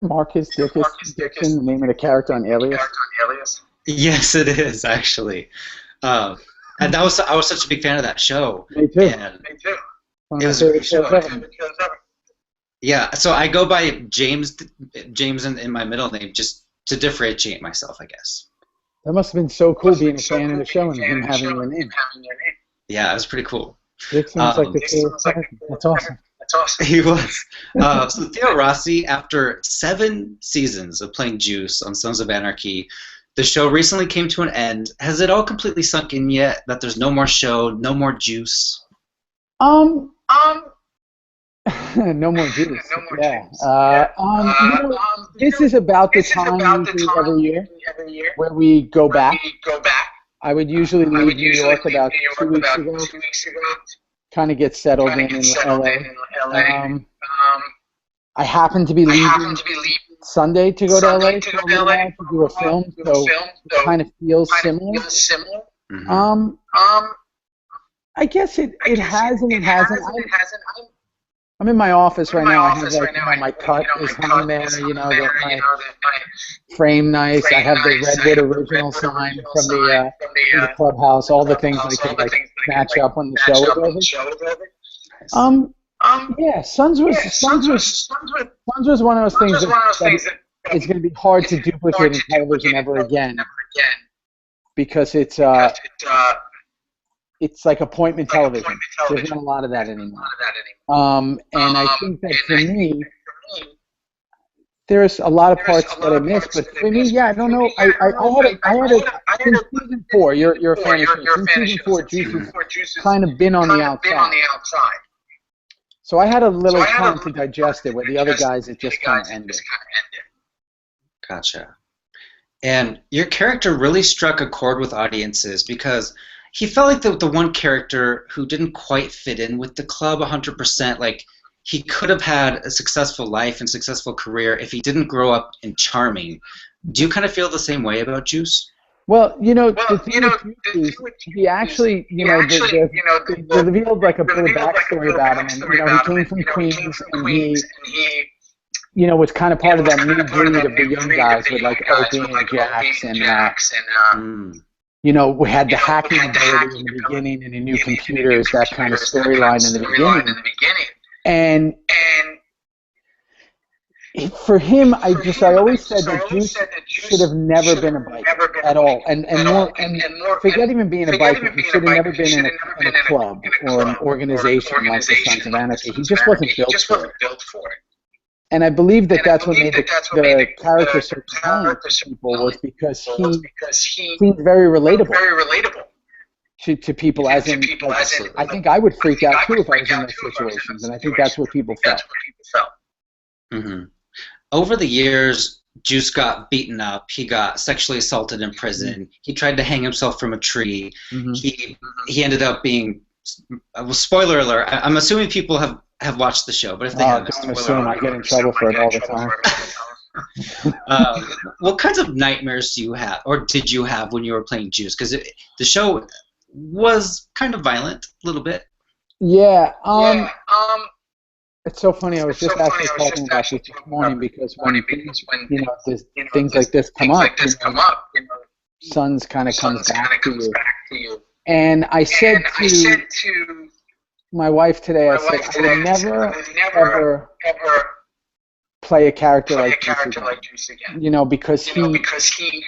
Dixon, the name of the character on Alias? Yes, it is actually. And that was I was such a big fan of that show. Me too. And One it of was my a favorite great show. shows ever. Yeah, so I go by James in my middle name just to differentiate myself, I guess. That must have been so cool being a fan of the show and him having your name. Yeah, it was pretty cool. Dixon's like the coolest character. That's awesome. He was. So Theo Rossi, after 7 seasons of playing Juice on Sons of Anarchy, the show recently came to an end. Has it all completely sunk in yet that there's no more show, no more Juice? No more Juice. Yeah. This is about the time usually every year where we go back. I would usually leave New York about 2 weeks ago. Kind of get settled in LA. I happen to be leaving Sunday to go to LA for a little while to do a film, so it kind of feels similar. I guess it has and it hasn't. I'm in my office right now. I have like my cut is hung there. My frame nice. I have the Redwood original sign from the clubhouse. All the things I could like match up when the show was over. Yeah, Sons was one of those things that it's going to be hard to duplicate in television ever again because it's like appointment television. There's not a lot of that anymore. And I think that for me, there's a lot of parts that I missed, but for me, yeah, I don't know. I had a since season 4. You're a fan of shows. Since season 4, Juice has kind of been on the outside. So I had a little time to digest it, where the other guys, it just kind of ended. Gotcha. And your character really struck a chord with audiences because he felt like the one character who didn't quite fit in with the club 100%. Like, he could have had a successful life and successful career if he didn't grow up in Charming. Do you kind of feel the same way about Juice? Well, the thing with Juice is he actually, they revealed like a bit of backstory about him. And, he came from Queens and he, was kind of part of that new breed of the young guys with like Opie and Jax and, we had the hacking ability in the beginning and the new computers, that kind of storyline in the beginning. And for him, I always said that Juice should have never been a biker at all, and forget even being a biker. He should have never been in a club or an organization like the Sons of Anarchy. He just wasn't built for it. And I believe that that's what made the character so compelling to people was because he seemed very relatable to people. As in, I think I would freak out too if I was in those situations, and I think that's what people felt. Mm-hmm. Over the years, Juice got beaten up. He got sexually assaulted in prison. He tried to hang himself from a tree. He ended up being. Well, spoiler alert. I'm assuming people have watched the show, but if they haven't, don't assume I get in trouble for it all the time. What kinds of nightmares do you have, or did you have when you were playing Juice? Because the show was kind of violent, a little bit. Yeah. It's so funny. I was just actually talking about this morning because when things like this come up, Sons kind of comes back to you. And I said to my wife today, I said, I would never, ever play a character like Juice again. Because he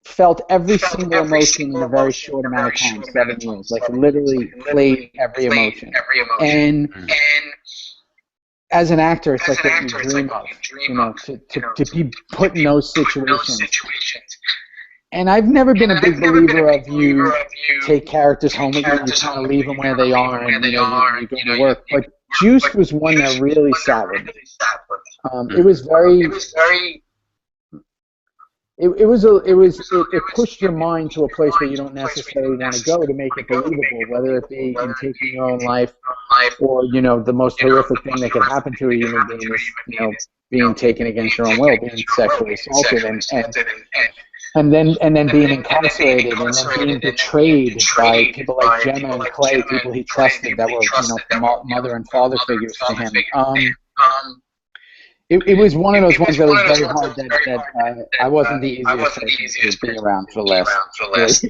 felt every single emotion in a very short amount of time, 7 years. Like, literally played every emotion. And as an actor, it's like what you dream of, to be put in those situations. And I've never been a big believer of you take characters home with you, you kind of leave them where they are, and you go to work. But Juice was one that really sat with me. It pushed your mind to a place where you don't necessarily want to go to make it believable, whether it be in taking your own life or the most horrific thing that could happen to a human being is being taken against your own will, being sexually assaulted and then being incarcerated and then being betrayed by people like Gemma and Clay, people he trusted that were mother and father figures to him. it was one of those ones that was very hard that I wasn't the easiest person to be around for the last 4 years.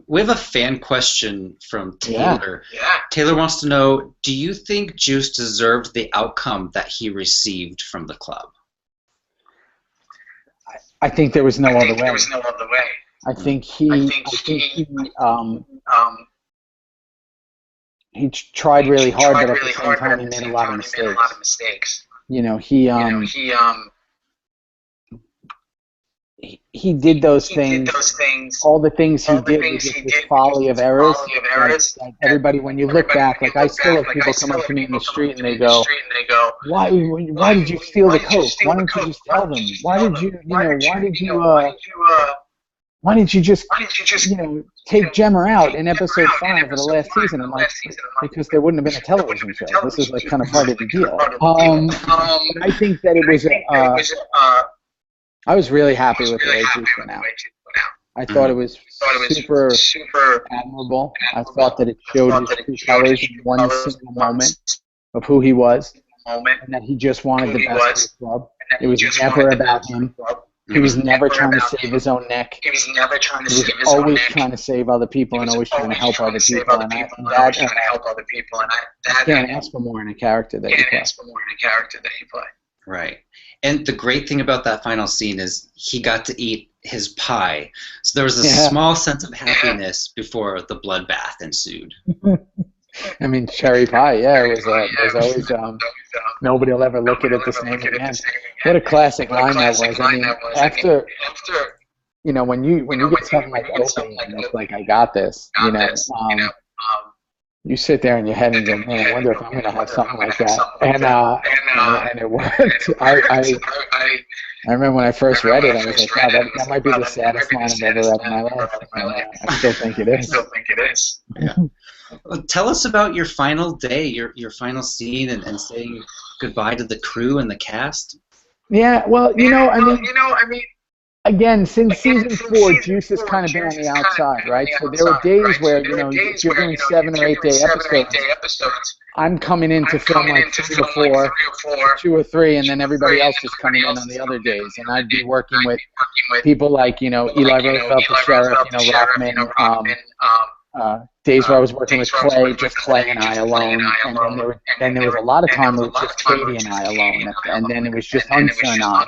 We have a fan question from Taylor. Yeah. Taylor wants to know, do you think Juice deserved the outcome that he received from the club? I think there was no other way. I think he tried really hard, but at the same time he made a lot of mistakes. You know, he did those things. All the things he did was just this folly of errors. Like everybody, when you look back, like I still have people come up to me in the street and they go, "Why did you steal the coke? Why didn't you just tell them? Why did you just take Gemma out in episode 5 of the last season?" I'm like, because there wouldn't have been a television show. This is like kind of part of the deal. I think that it was I was really happy with the way Juice went out. I thought it was super admirable. I thought that it showed his true colors in one single moment of who he was, and that he just wanted the best for the club. It was never about him. He was never trying to save his own neck. He was always trying to save other people and always trying to help other people. And I can't ask for more in a character that he played. Right. And the great thing about that final scene is he got to eat his pie. So there was a small sense of happiness before the bloodbath ensued. I mean, cherry pie, it was always, nobody will ever look at it the same again. What a classic line that was. I mean, after, when you get something like open and it's like, I got this, you sit there in your head and go, man, I wonder if I'm going to have something like that. And it worked. I remember when I first read it, I was like, wow, that might be the saddest line I've ever read in my life. I still think it is. Yeah. Well, tell us about your final day, your final scene, and saying goodbye to the crew and the cast. Yeah, well, I mean, again, since season 4, Juice has kind of been on the outside, right? So there were days where, if you're doing 7 or 8 day episodes, I'm coming in to film like 3 or 4, 2 or 3, and then everybody else is coming in on the other days. And I'd be working with people like, Eli Roosevelt, the sheriff, Rockman, days where I was working with Clay, just Clay and I alone, and then there was a lot of time where it was just Katie and I alone, and then it was just Unser and I.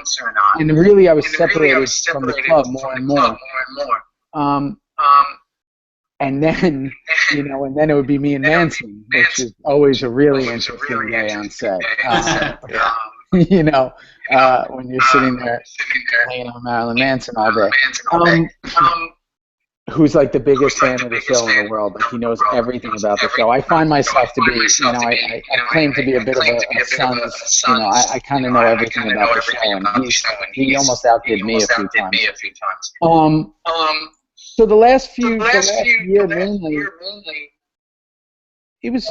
And really I was separated from the club more and more. And then, and then it would be me and Nancy, which is always a really interesting day on set. When you're sitting there playing on Marilyn Manson all day. Who's like the biggest fan of the show in the world. Like he knows everything about the show. I find myself to be, I claim to be a bit of a son's, I kind of know everything about the show, and he almost outdid me a few times. So the last year mainly, it was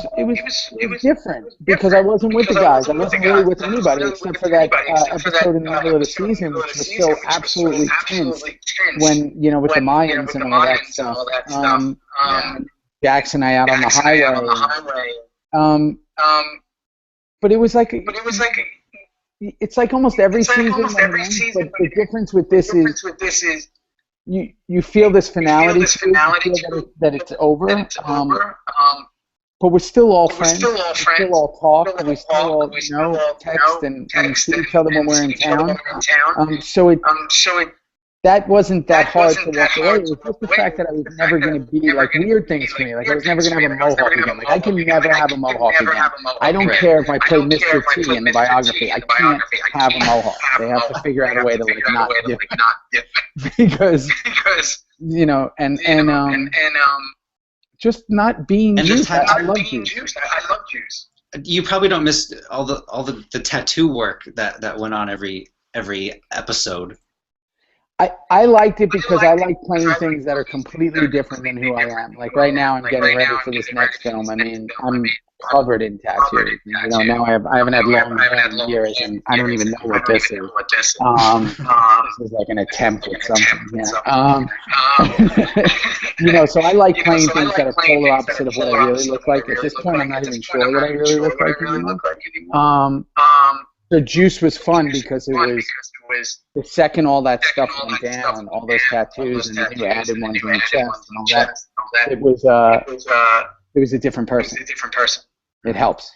different because I wasn't with the guys. I wasn't really with anybody except for that episode in the middle of the season, which was so absolutely tense when, with the Mayans and all that stuff. Jackson and I out on the highway. But it was like, it's like almost every season, but the difference with this is you feel this finality, you feel that it's over. But we're still all friends. We still all talk. And we still all, text and see each other when we're in town. That wasn't that hard to walk away. It was just the fact that I was never going to be like weird things for me. Like I was never going to have a mohawk again. Like I can never have a mohawk again. I don't care if I play Mr. T in the biography. I can't have a mohawk. They have to figure out a way to like not dip it. because just not being Juice. I love Juice. You probably don't miss all the tattoo work that went on every episode. I liked it because I like playing things that are completely different than who I am. Like right now, I'm getting ready for this next film. I mean, I'm covered in tattoos. Now I haven't had long hair in years, and I don't even know what this is. This is like an attempt at something. Yeah. So I like playing things that are polar opposite of what I really look like. At this point, I'm not even sure what I really look like anymore. So Juice was fun because it was the second all that stuff went down, all those tattoos, and then you added ones in the chest and all that. It was a different person. It helps.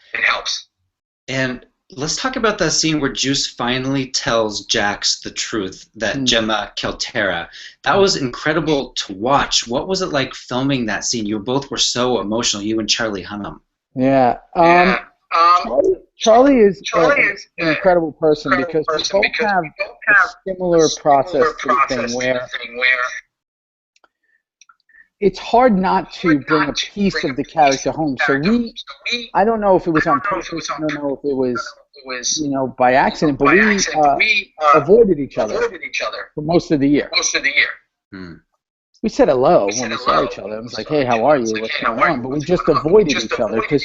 And let's talk about that scene where Juice finally tells Jax the truth that Gemma killed Tara. That was incredible to watch. What was it like filming that scene? You both were so emotional, you and Charlie Hunnam. Yeah. Charlie is an incredible person because we both have a similar process to the thing where it's hard not to bring a piece of the character home. So I don't know if it was on purpose, I don't know if it was by accident, but we avoided each other for most of the year. We said hello when we saw each other. I was like, hey, how are you? What's going on? But we just avoided each other because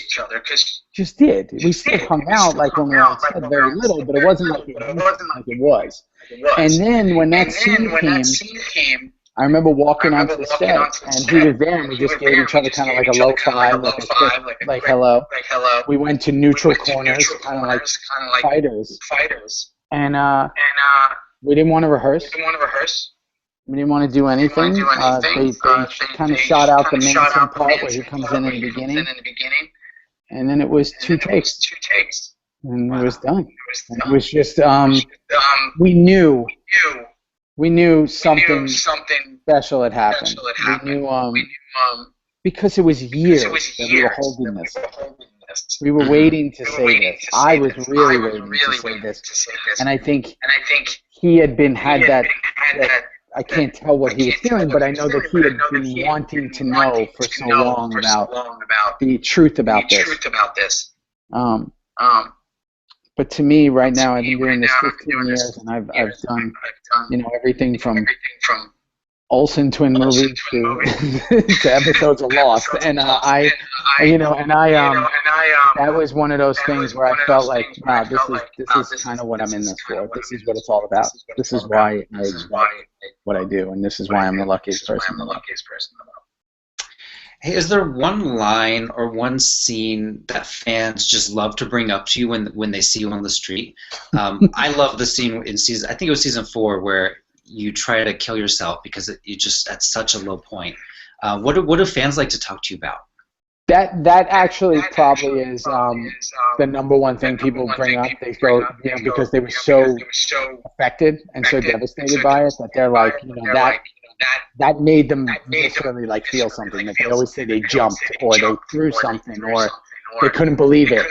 just did. We still hung out like when we said very little, but it wasn't like it was. And then when that scene came, I remember walking onto the set, and he was there, and we just gave each other kind of like a low five, like hello. We went to neutral corners, kind of like fighters. And we didn't want to rehearse. We didn't want to do anything. They kind of shot out the Manson part where he comes in the beginning. And then it was two takes. And it was done. And it was just, we knew something special had happened. We knew, because it was years that we were holding this. We were waiting to say this. I was really waiting to say this. And I think he had had that I can't tell what he was feeling, but I know that he had been wanting to know for so long about the truth about this. But to me, right now, I've been doing this 15 years, and I've done, everything from Olsen twin movies to episodes of Lost, and that was one of those things where I felt like, wow, this is kind of what I'm in this for. This is what it's all about. This is why I do what I do, and this is why I'm the luckiest person. Hey, is there one line or one scene that fans just love to bring up to you when they see you on the street? I love the scene in season, I think it was season 4, where you try to kill yourself because you just at such a low point. What do fans like to talk to you about? That actually probably is the number one thing people bring up. They go, because they were so affected and so devastated by it that they're like, that made them literally like feel something. That they always say they jumped or they threw something or they couldn't believe it.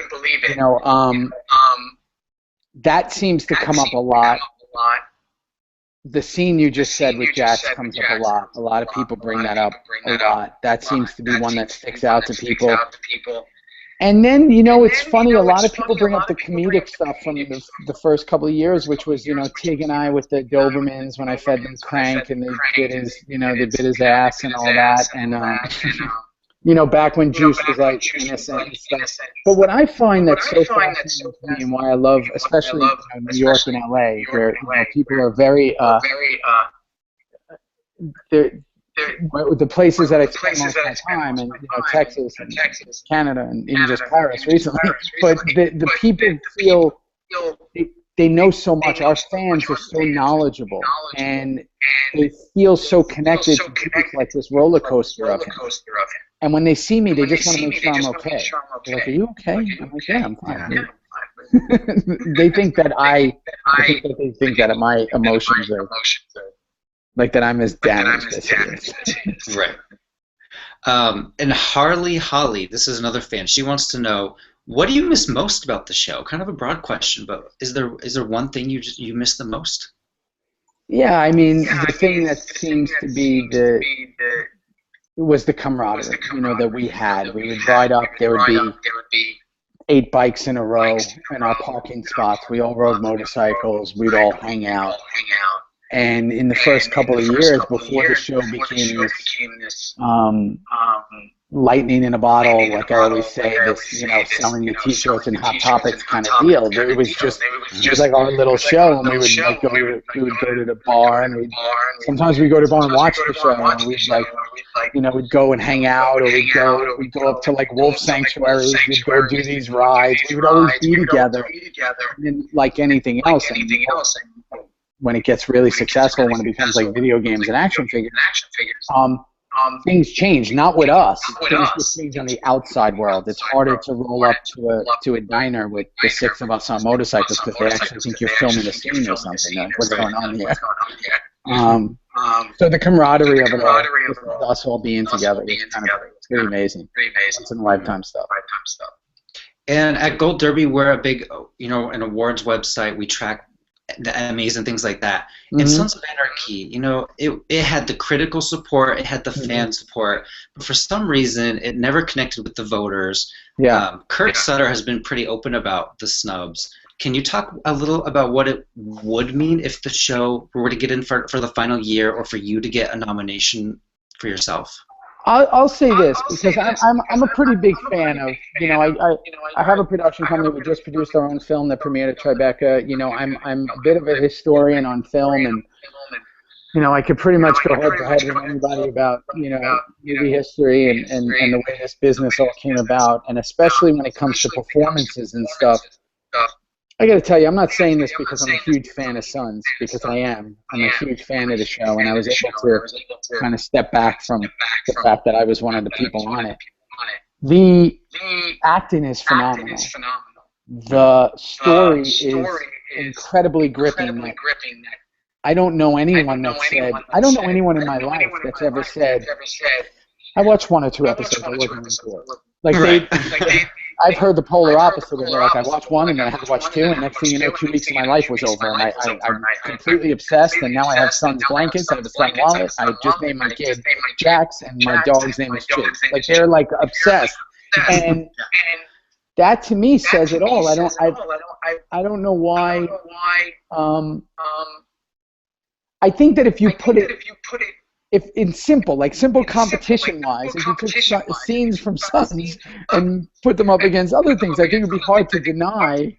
That seems to come up a lot. The scene you just said with Jax comes up a lot. A lot of people bring that up a lot. That seems to be one that sticks out to people. And then, it's funny, a lot of people bring up the comedic stuff from the first couple of years, which was, Tig and I with the Dobermans when I fed them Crank and they bit his ass and all that. And, back when Juice was like innocent and stuff. But what I find that's so fascinating to me and why I love, especially New York and LA, where people are very, the places that I spend most of my time, and Texas and Canada and even just Paris recently. But the people feel they know so much. Our fans are so knowledgeable, and they feel so connected to people like this roller coaster of him. And when they see me, they just want to make sure I'm okay. They're like, "Are you okay?" I'm like, "Yeah, I'm fine." Yeah. They think that they think that my emotions are like that I'm as damaged as he is. Right. And Holly, this is another fan. She wants to know, what do you miss most about the show? Kind of a broad question, but is there one thing you miss the most? Yeah, I mean, the thing that seems to be was the camaraderie, that we had. We would ride up, there would be 8 bikes in a row in our parking spots. We all rode motorcycles. We'd all hang out. And in the first couple of years before the show became this lightning in a bottle, like I always say, this, selling the T-shirts and Hot Topics kind of deal. It was just like our little show, and we would like we would go to the bar, and sometimes we'd go to the bar and watch the show, and we'd like, we'd go and hang out, or we'd go up to like wolf sanctuaries, we'd go do these rides. We would always be together, and like anything else. And when it gets really successful, when it becomes like video games and action figures, things change, not with us. Things just change on the outside world. It's harder to roll up to a diner with the 6 of us on motorcycles because they actually think you're filming a scene or something. Like, what's going on here? So the camaraderie of it all, just us all being together, is kind of pretty amazing. It's in lifetime stuff. And at Gold Derby, we're a big, an awards website. We track the Emmys and things like that. And Sons of Anarchy, it had the critical support, it had the fan support, but for some reason it never connected with the voters. Kurt Sutter has been pretty open about the snubs. Can you talk a little about what it would mean if the show were to get in for the final year, or for you to get a nomination for yourself? I'll say this, because I'm a pretty big fan of, I have a production company. We just produced our own film that premiered at Tribeca. I'm a bit of a historian on film, and I could pretty much go head to head with anybody about movie history and the way this business all came about, and especially when it comes to performances and stuff. I got to tell you, I'm not saying this because I'm a huge fan of Sons, because I am. I'm a huge fan of the show, and I was able to kind of step back from the fact that I was one of the people on it. The acting is phenomenal. The story is incredibly gripping. I don't know anyone that said, I don't know anyone in my life that's ever said, I watched 1 or 2 episodes, I wasn't into it. Like I've heard the polar opposite of it. Like, I watched 1 and then I had to watch 2, and next thing you know, 2 weeks of my life was over, and I'm completely obsessed. And now I have Son's blankets, I have a Son wallet. I just named my kid Jax, and my dog's name is Chip. Like, they're like obsessed, and that to me says it all. I don't know why. I think that if you put it. If in simple competition-wise, if you took scenes from Sons and put them up against other things, I think it would be hard to deny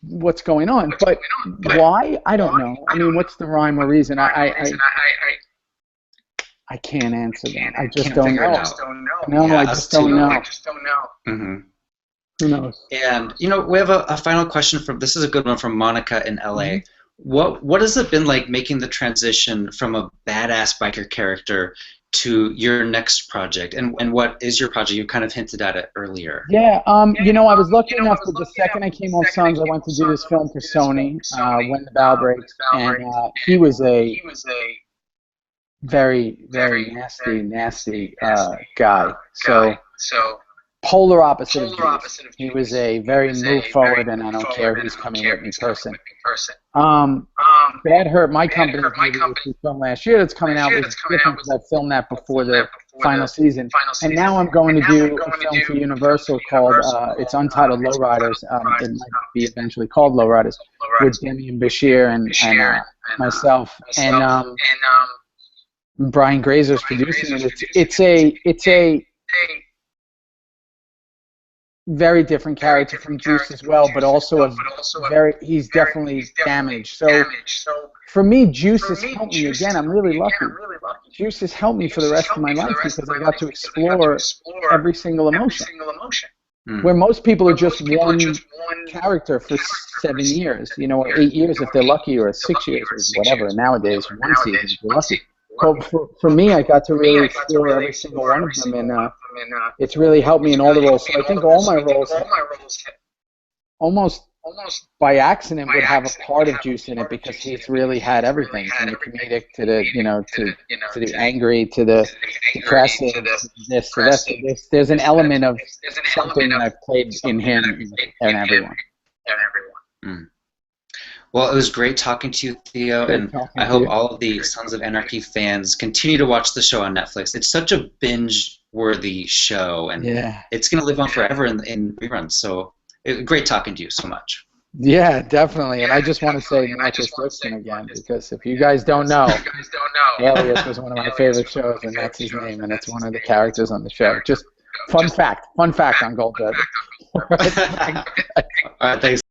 what's going on. But why? I don't know. I mean, what's the rhyme or reason? I can't answer that. I just don't know. No, I just don't know. Who knows? And we have a final question this is a good one from Monica in LA. What has it been like making the transition from a badass biker character to your next project? And what is your project? You kind of hinted at it earlier. Yeah, I was lucky enough that the second I came off Sons, I went to do this film for Sony, When the Bow Breaks, and he was a very, very nasty guy. So polar opposite of Juice. He was a very move forward, and I don't care who's coming with me person. Bad Hurt, my company's movie, which we filmed last year, that's coming out, was different because I filmed that before the final season. And now I'm going to do a film for Universal called, it's untitled Lowriders. It might be eventually called Lowriders, with Demi and Bashir and myself. And Brian Grazer's producing it. It's a very different character from Juice as well, but also he's definitely damaged. So for me, Juice has helped me. Again, I'm really lucky. Juice has helped me for the rest of my life because I got to explore every single emotion. Where most people are just one character for 7 years, or 8 years if they're lucky, or 6 years or whatever. Nowadays, 1 season if you're lucky. But for me, I got to really explore every single one of them, and it's really helped me in all the roles. So I think all my roles, almost by accident, would have a part of Juice in it, because he's really had everything, from the comedic to the to the angry to the depressive, this to this. There's an element of something that I've played in him and everyone. Well, it was great talking to you, Theo, and I hope all of the Sons of Anarchy fans continue to watch the show on Netflix. It's such a binge-worthy show, and it's going to live on forever in reruns. So, great talking to you so much. Yeah, definitely. And I just want to say Marcus Dixon again, because if you guys don't know, Alias was one of my favorite shows, and that's his name, and it's one of the characters on the show. Just fun fact on Gold Derby. All right, thanks.